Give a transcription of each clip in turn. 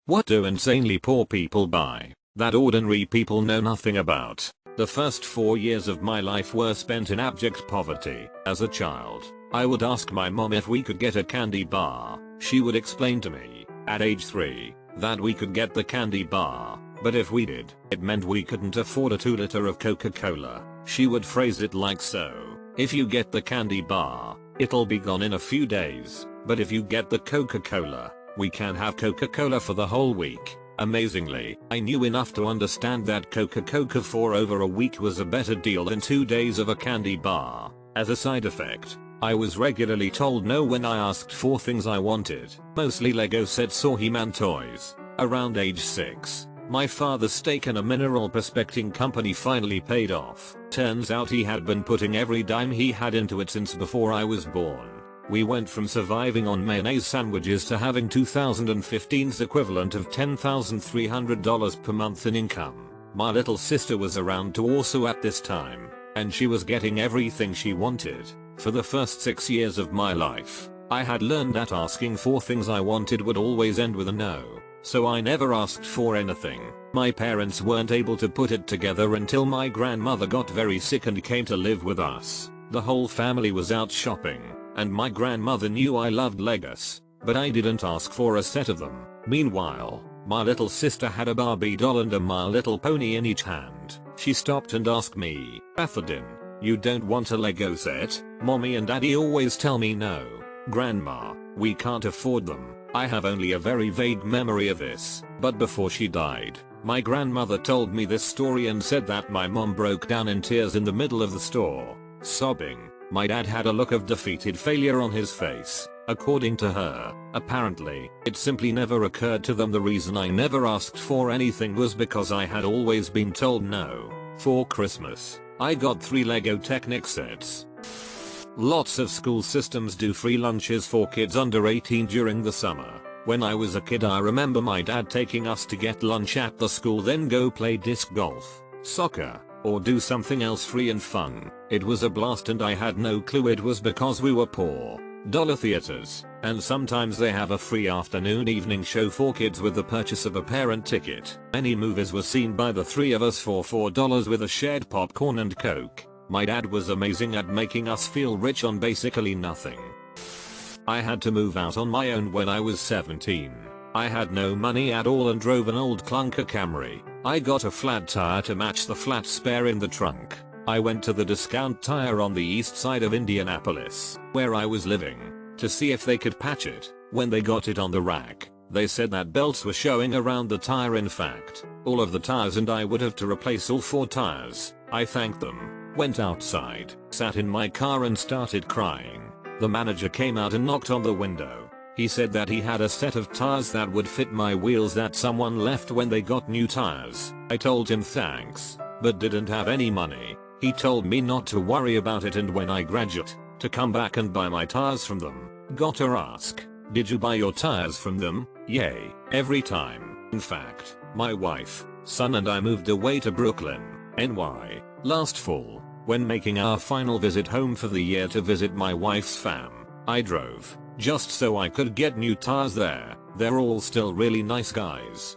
What do insanely poor people buy that ordinary people know nothing about? The first 4 years of my life were spent in abject poverty. As a child, I would ask my mom if we could get a candy bar. She would explain to me, at age 3, that we could get the candy bar, but if we did, it meant we couldn't afford a 2 liter of Coca-Cola. She would phrase it like so: if you get the candy bar, it'll be gone in a few days, but if you get the Coca-Cola, we can have Coca-Cola for the whole week. Amazingly, I knew enough to understand that Coca-Cola for over a week was a better deal than 2 days of a candy bar. As a side effect, I was regularly told no when I asked for things I wanted, mostly Lego sets or He-Man toys. Around age 6, my father's stake in a mineral prospecting company finally paid off. Turns out he had been putting every dime he had into it since before I was born. We went from surviving on mayonnaise sandwiches to having 2015's equivalent of $10,300 per month in income. My little sister was around too also at this time, and she was getting everything she wanted. For the first 6 years of my life, I had learned that asking for things I wanted would always end with a no, so I never asked for anything. My parents weren't able to put it together until my grandmother got very sick and came to live with us. The whole family was out shopping, and my grandmother knew I loved Legos, but I didn't ask for a set of them. Meanwhile, my little sister had a Barbie doll and a My Little Pony in each hand. She stopped and asked me, "Atherdin, you don't want a Lego set? Mommy and Daddy always tell me no. Grandma, we can't afford them." I have only a very vague memory of this, but before she died, my grandmother told me this story and said that my mom broke down in tears in the middle of the store, sobbing. My dad had a look of defeated failure on his face. According to her, apparently, it simply never occurred to them the reason I never asked for anything was because I had always been told no. For Christmas, I got 3 Lego Technic sets. Lots of school systems do free lunches for kids under 18 during the summer. When I was a kid, I remember my dad taking us to get lunch at the school, then go play disc golf, soccer, or do something else free and fun. It was a blast and I had no clue it was because we were poor. Dollar theaters, and sometimes they have a free afternoon evening show for kids with the purchase of a parent ticket. Many movies were seen by the 3 of us for $4 with a shared popcorn and Coke. My dad was amazing at making us feel rich on basically nothing. I had to move out on my own when I was 17. I had no money at all and drove an old clunker Camry. I got a flat tire to match the flat spare in the trunk. I went to the discount tire on the east side of Indianapolis, where I was living, to see if they could patch it. When they got it on the rack, they said that belts were showing around the tire. In fact, all of the tires, and I would have to replace all 4 tires. I thanked them, went outside, sat in my car and started crying. The manager came out and knocked on the window. He said that he had a set of tires that would fit my wheels that someone left when they got new tires. I told him thanks, but didn't have any money. He told me not to worry about it and when I graduate, to come back and buy my tires from them. Gotta ask, did you buy your tires from them? Yay, every time. In fact, my wife, son and I moved away to Brooklyn, NY, last fall. When making our final visit home for the year to visit my wife's fam, I drove, just so I could get new tires there. They're all still really nice guys.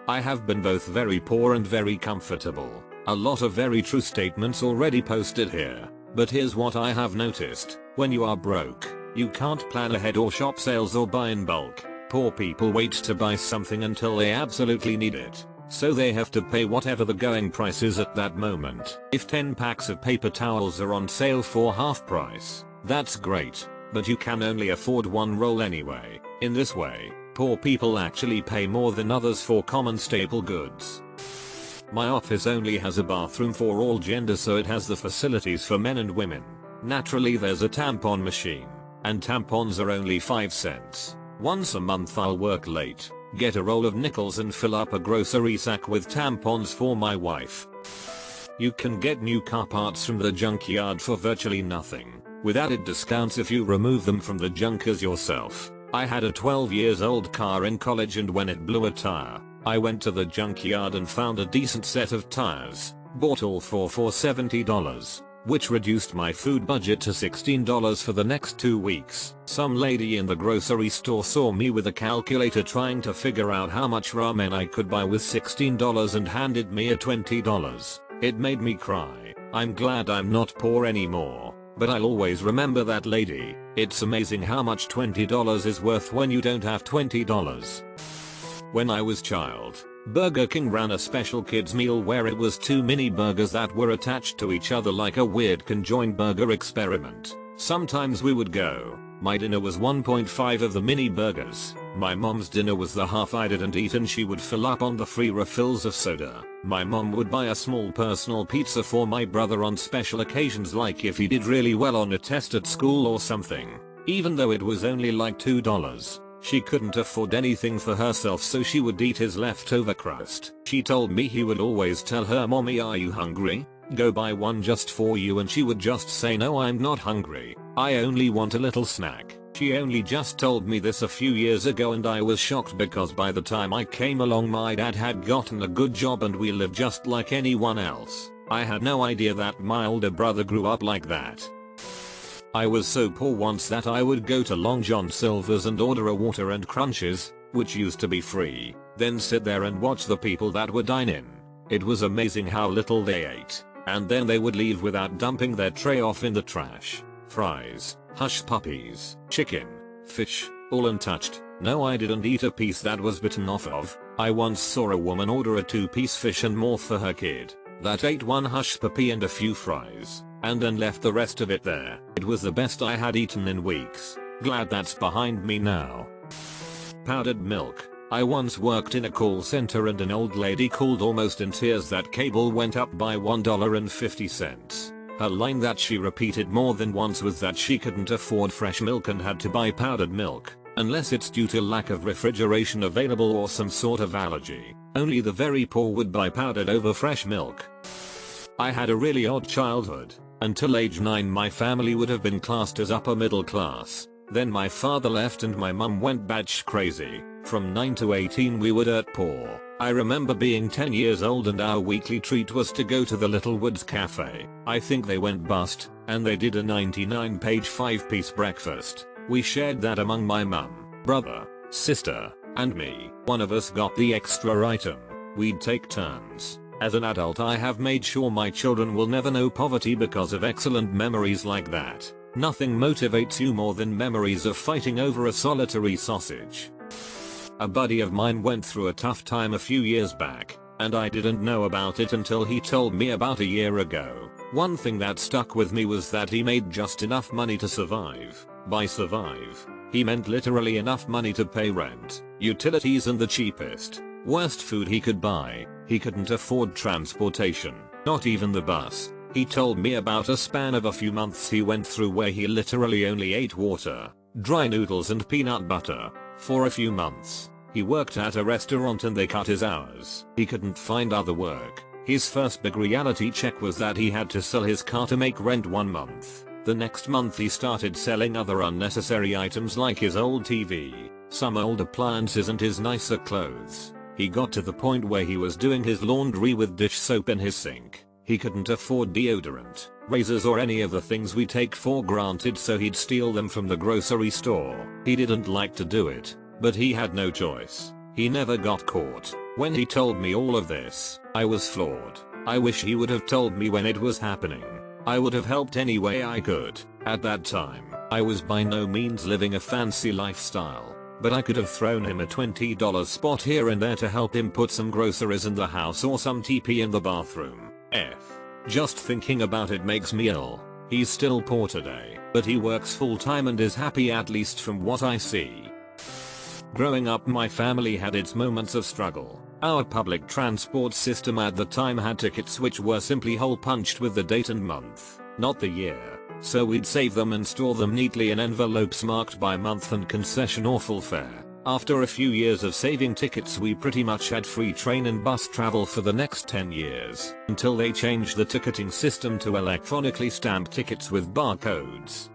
I have been both very poor and very comfortable. A lot of very true statements already posted here, but here's what I have noticed. When you are broke, you can't plan ahead or shop sales or buy in bulk. Poor people wait to buy something until they absolutely need it, so they have to pay whatever the going price is at that moment. If 10 packs of paper towels are on sale for half price, that's great, but you can only afford 1 roll anyway. In this way, poor people actually pay more than others for common staple goods. My office only has a bathroom for all genders, so it has the facilities for men and women. Naturally, there's a tampon machine, and tampons are only 5 cents. Once a month I'll work late, get a roll of nickels and fill up a grocery sack with tampons for my wife. You can get new car parts from the junkyard for virtually nothing, with added discounts if you remove them from the junkers yourself. I had a 12-year-old car in college, and when it blew a tire, I went to the junkyard and found a decent set of tires, bought all for $70. which reduced my food budget to $16 for the next 2 weeks. Some lady in the grocery store saw me with a calculator trying to figure out how much ramen I could buy with $16 and handed me a $20. It made me cry. I'm glad I'm not poor anymore, but I'll always remember that lady. It's amazing how much $20 is worth when you don't have $20. When I was child, Burger King ran a special kids meal where it was 2 mini burgers that were attached to each other like a weird conjoined burger experiment. Sometimes we would go. My dinner was 1.5 of the mini burgers. My mom's dinner was the half I didn't eat and she would fill up on the free refills of soda. My mom would buy a small personal pizza for my brother on special occasions, like if he did really well on a test at school or something. Even though it was only like $2. She couldn't afford anything for herself, so she would eat his leftover crust. She told me he would always tell her, "Mommy, are you hungry? Go buy one just for you," and she would just say, "No, I'm not hungry. I only want a little snack." She only just told me this a few years ago and I was shocked because by the time I came along my dad had gotten a good job and we lived just like anyone else. I had no idea that my older brother grew up like that. I was so poor once that I would go to Long John Silver's and order a water and crunches, which used to be free, then sit there and watch the people that would dine in. It was amazing how little they ate, and then they would leave without dumping their tray off in the trash. Fries, hush puppies, chicken, fish, all untouched. No, I didn't eat a piece that was bitten off of. I once saw a woman order a 2-piece fish and more for her kid, that ate one hush puppy and a few fries, and then left the rest of it there. It was the best I had eaten in weeks. Glad that's behind me now. Powdered milk. I once worked in a call center and an old lady called almost in tears that cable went up by $1.50. Her line that she repeated more than once was that she couldn't afford fresh milk and had to buy powdered milk, unless it's due to lack of refrigeration available or some sort of allergy. Only the very poor would buy powdered over fresh milk. I had a really odd childhood. Until age 9 my family would have been classed as upper middle class. Then my father left and my mum went batch crazy. From 9 to 18 we were dirt poor. I remember being 10 years old and our weekly treat was to go to the Little Woods Cafe. I think they went bust, and they did a 99-page 5-piece breakfast. We shared that among my mum, brother, sister, and me. One of us got the extra item. We'd take turns. As an adult I have made sure my children will never know poverty because of excellent memories like that. Nothing motivates you more than memories of fighting over a solitary sausage. A buddy of mine went through a tough time a few years back, and I didn't know about it until he told me about a year ago. One thing that stuck with me was that he made just enough money to survive. By survive, he meant literally enough money to pay rent, utilities and the cheapest, worst food he could buy. He couldn't afford transportation, not even the bus. He told me about a span of a few months he went through where he literally only ate water, dry noodles and peanut butter. For a few months, he worked at a restaurant and they cut his hours. He couldn't find other work. His first big reality check was that he had to sell his car to make rent 1 month. The next month he started selling other unnecessary items like his old TV, some old appliances and his nicer clothes. He got to the point where he was doing his laundry with dish soap in his sink. He couldn't afford deodorant, razors or any of the things we take for granted, so he'd steal them from the grocery store. He didn't like to do it, but he had no choice. He never got caught. When he told me all of this, I was floored. I wish he would have told me when it was happening. I would have helped any way I could. At that time, I was by no means living a fancy lifestyle, but I could have thrown him a $20 spot here and there to help him put some groceries in the house or some TP in the bathroom. Just thinking about it makes me ill. He's still poor today, but he works full time and is happy, at least from what I see. Growing up my family had its moments of struggle. Our public transport system at the time had tickets which were simply hole punched with the date and month, not the year. So we'd save them and store them neatly in envelopes marked by month and concession or full fare. After a few years of saving tickets we pretty much had free train and bus travel for the next 10 years, until they changed the ticketing system to electronically stamped tickets with barcodes.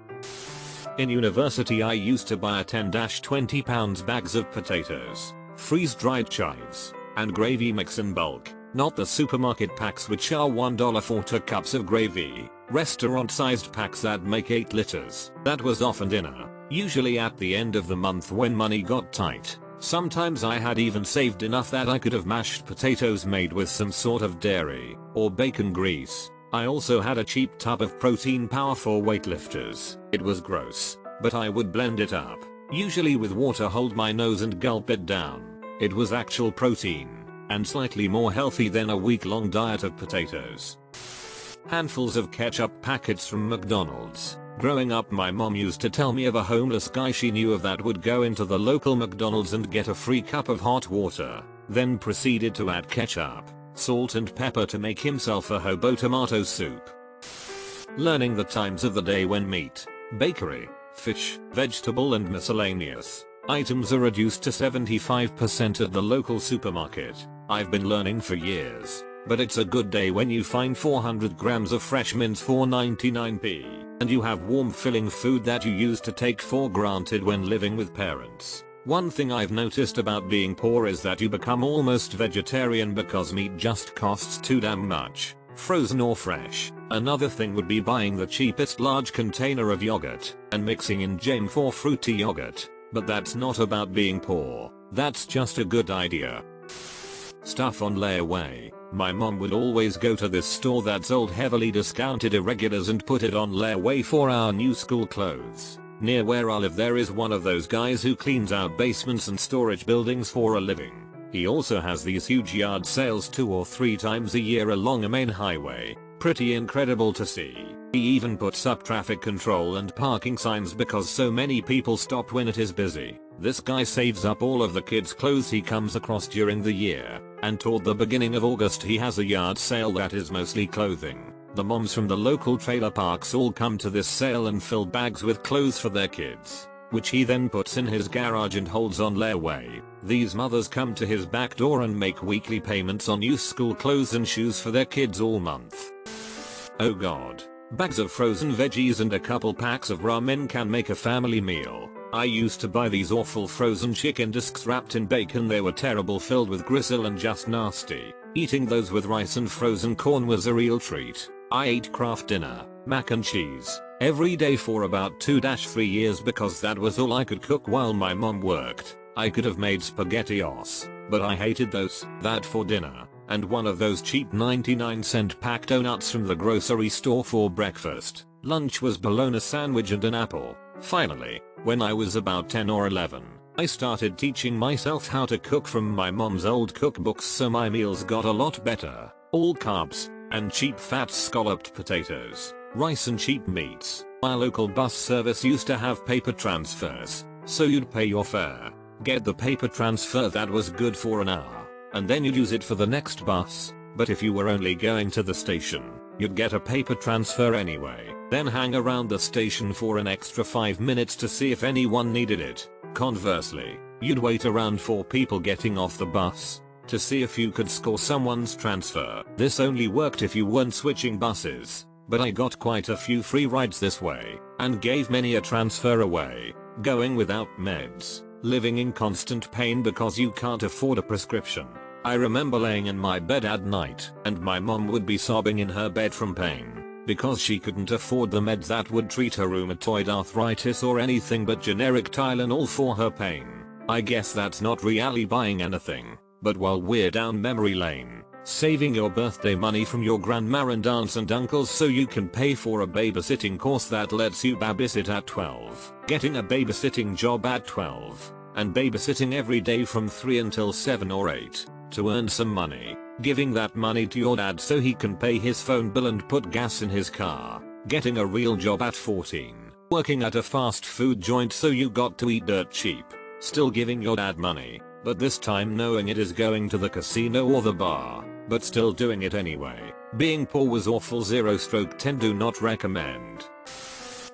In university I used to buy a 10-20 pounds bags of potatoes, freeze-dried chives, and gravy mix in bulk, not the supermarket packs which are $1 for 2 cups of gravy. restaurant-sized packs that make 8 liters. That was often dinner, usually at the end of the month when money got tight. Sometimes I had even saved enough that I could have mashed potatoes made with some sort of dairy or bacon grease. I also had a cheap tub of protein powder for weightlifters. It was gross, but I would blend it up, usually with water, hold my nose and gulp it down. It was actual protein, and slightly more healthy than a week-long diet of potatoes. Handfuls of ketchup packets from McDonald's. Growing up, my mom used to tell me of a homeless guy she knew of that would go into the local McDonald's and get a free cup of hot water, then proceeded to add ketchup, salt and pepper to make himself a hobo tomato soup. Learning the times of the day when meat, bakery, fish, vegetable and miscellaneous items are reduced to 75% at the local supermarket. I've been learning for years, but it's a good day when you find 400 grams of fresh mince for 99p, and you have warm filling food that you used to take for granted when living with parents. One thing I've noticed about being poor is that you become almost vegetarian because meat just costs too damn much, frozen or fresh. Another thing would be buying the cheapest large container of yogurt and mixing in jam for fruity yogurt. But that's not about being poor, that's just a good idea. Stuff on layaway. My mom would always go to this store that sold heavily discounted irregulars and put it on layaway for our new school clothes. Near where I live there is one of those guys who cleans out basements and storage buildings for a living. He also has these huge yard sales 2 or 3 times a year along a main highway. Pretty incredible to see. He even puts up traffic control and parking signs because so many people stop when it is busy. This guy saves up all of the kids' clothes he comes across during the year, and toward the beginning of August he has a yard sale that is mostly clothing. The moms from the local trailer parks all come to this sale and fill bags with clothes for their kids, which he then puts in his garage and holds on layaway. These mothers come to his back door and make weekly payments on used school clothes and shoes for their kids all month. Oh god. Bags of frozen veggies and a couple packs of ramen can make a family meal. I used to buy these awful frozen chicken discs wrapped in bacon. They were terrible, filled with gristle and just nasty. Eating those with rice and frozen corn was a real treat. I ate Kraft Dinner, mac and cheese, every day for about 2-3 years because that was all I could cook while my mom worked. I could have made spaghettios, but I hated those. That for dinner, and one of those cheap 99-cent pack donuts from the grocery store for breakfast. Lunch was bologna sandwich and an apple. Finally, when I was about 10 or 11, I started teaching myself how to cook from my mom's old cookbooks, so my meals got a lot better. All carbs, and cheap fat scalloped potatoes, rice and cheap meats. My local bus service used to have paper transfers, so you'd pay your fare, get the paper transfer that was good for an hour, and then you'd use it for the next bus. But if you were only going to the station, you'd get a paper transfer anyway, then hang around the station for an extra 5 minutes to see if anyone needed it. Conversely, you'd wait around for people getting off the bus to see if you could score someone's transfer. This only worked if you weren't switching buses, but I got quite a few free rides this way, and gave many a transfer away. Going without meds, living in constant pain because you can't afford a prescription. I remember laying in my bed at night, and my mom would be sobbing in her bed from pain, because she couldn't afford the meds that would treat her rheumatoid arthritis or anything but generic Tylenol for her pain. I guess that's not really buying anything. But while we're down memory lane, saving your birthday money from your grandma and aunts and uncles so you can pay for a babysitting course that lets you babysit at 12, getting a babysitting job at 12, and babysitting every day from 3 until 7 or 8, to earn some money, giving that money to your dad so he can pay his phone bill and put gas in his car, getting a real job at 14, working at a fast food joint so you got to eat dirt cheap, still giving your dad money, but this time knowing it is going to the casino or the bar, but still doing it anyway. Being poor was awful. 0/10 do not recommend.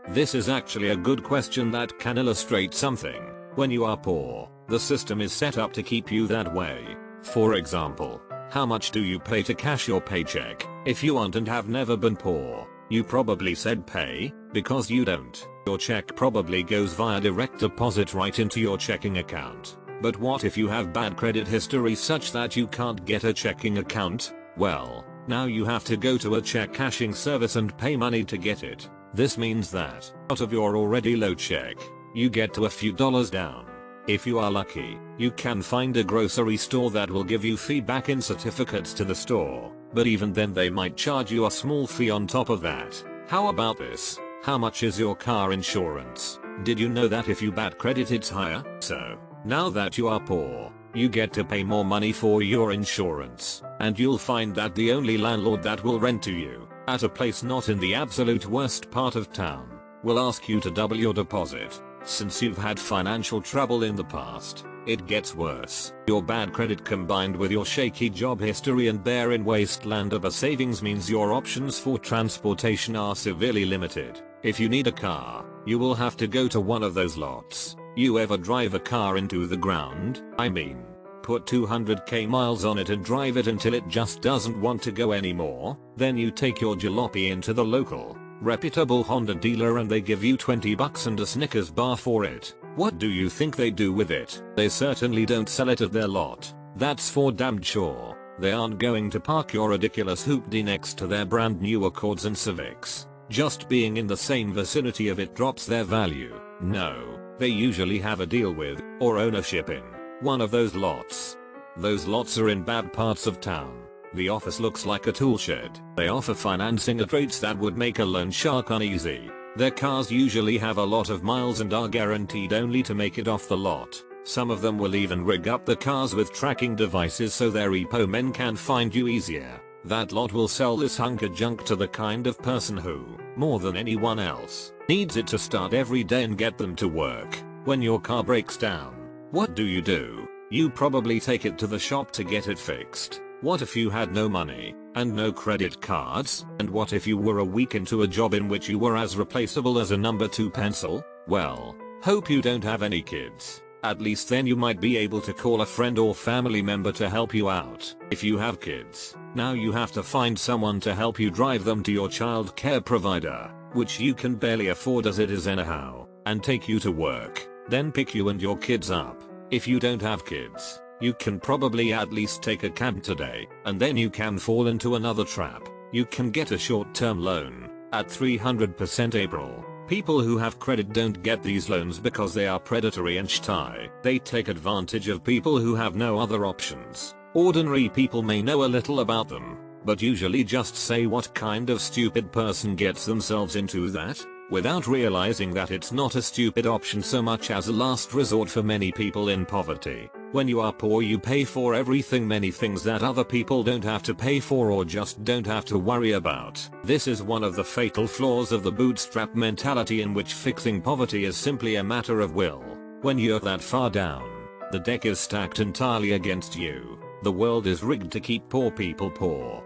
This is actually a good question that can illustrate something. When you are poor, the system is set up to keep you that way. For example, how much do you pay to cash your paycheck? If you aren't and have never been poor, you probably said pay, because you don't. Your check probably goes via direct deposit right into your checking account. But what if you have bad credit history such that you can't get a checking account? Well, Now you have to go to a check cashing service and pay money to get it. This means that, out of your already low check, you get to a few dollars down. If you are lucky, you can find a grocery store that will give you feedback in certificates to the store, but even then they might charge you a small fee on top of that. How about this? How much is your car insurance? Did you know that if you bad credit it's higher? So, now that you are poor, you get to pay more money for your insurance, and you'll find that the only landlord that will rent to you, at a place not in the absolute worst part of town, will ask you to double your deposit. Since you've had financial trouble in the past, it gets worse. Your bad credit combined with your shaky job history and barren wasteland of a savings means your options for transportation are severely limited. If you need a car, you will have to go to one of those lots. You ever drive a car into the ground? I mean, put 200k miles on it and drive it until it just doesn't want to go anymore? Then you take your jalopy into the local, reputable Honda dealer and they give you $20 and a Snickers bar for it. What do you think they do with it? They certainly don't sell it at their lot. That's for damn sure. They aren't going to park your ridiculous hoopty next to their brand new Accords and Civics. Just being in the same vicinity of it drops their value. No, they usually have a deal with, or ownership in, one of those lots. Those lots are in bad parts of town. The office looks like a tool shed. They offer financing at rates that would make a loan shark uneasy. Their cars usually have a lot of miles and are guaranteed only to make it off the lot. Some of them will even rig up the cars with tracking devices so their repo men can find you easier. That lot will sell this hunk of junk to the kind of person who, more than anyone else, needs it to start every day and get them to work. When your car breaks down, what do? You probably take it to the shop to get it fixed. What if you had no money, and no credit cards? And what if you were a week into a job in which you were as replaceable as a number 2 pencil? Well, hope you don't have any kids. At least then you might be able to call a friend or family member to help you out. If you have kids, now you have to find someone to help you drive them to your child care provider, which you can barely afford as it is anyhow, and take you to work, then pick you and your kids up. If you don't have kids, you can probably at least take a cab today, and then you can fall into another trap. You can get a short-term loan at 300% April. People who have credit don't get these loans because they are predatory and shy. They take advantage of people who have no other options. Ordinary people may know a little about them, but usually just say what kind of stupid person gets themselves into that, without realizing that it's not a stupid option so much as a last resort for many people in poverty. When you are poor you pay for everything, many things that other people don't have to pay for or just don't have to worry about. This is one of the fatal flaws of the bootstrap mentality in which fixing poverty is simply a matter of will. When you're that far down, the deck is stacked entirely against you. The world is rigged to keep poor people poor.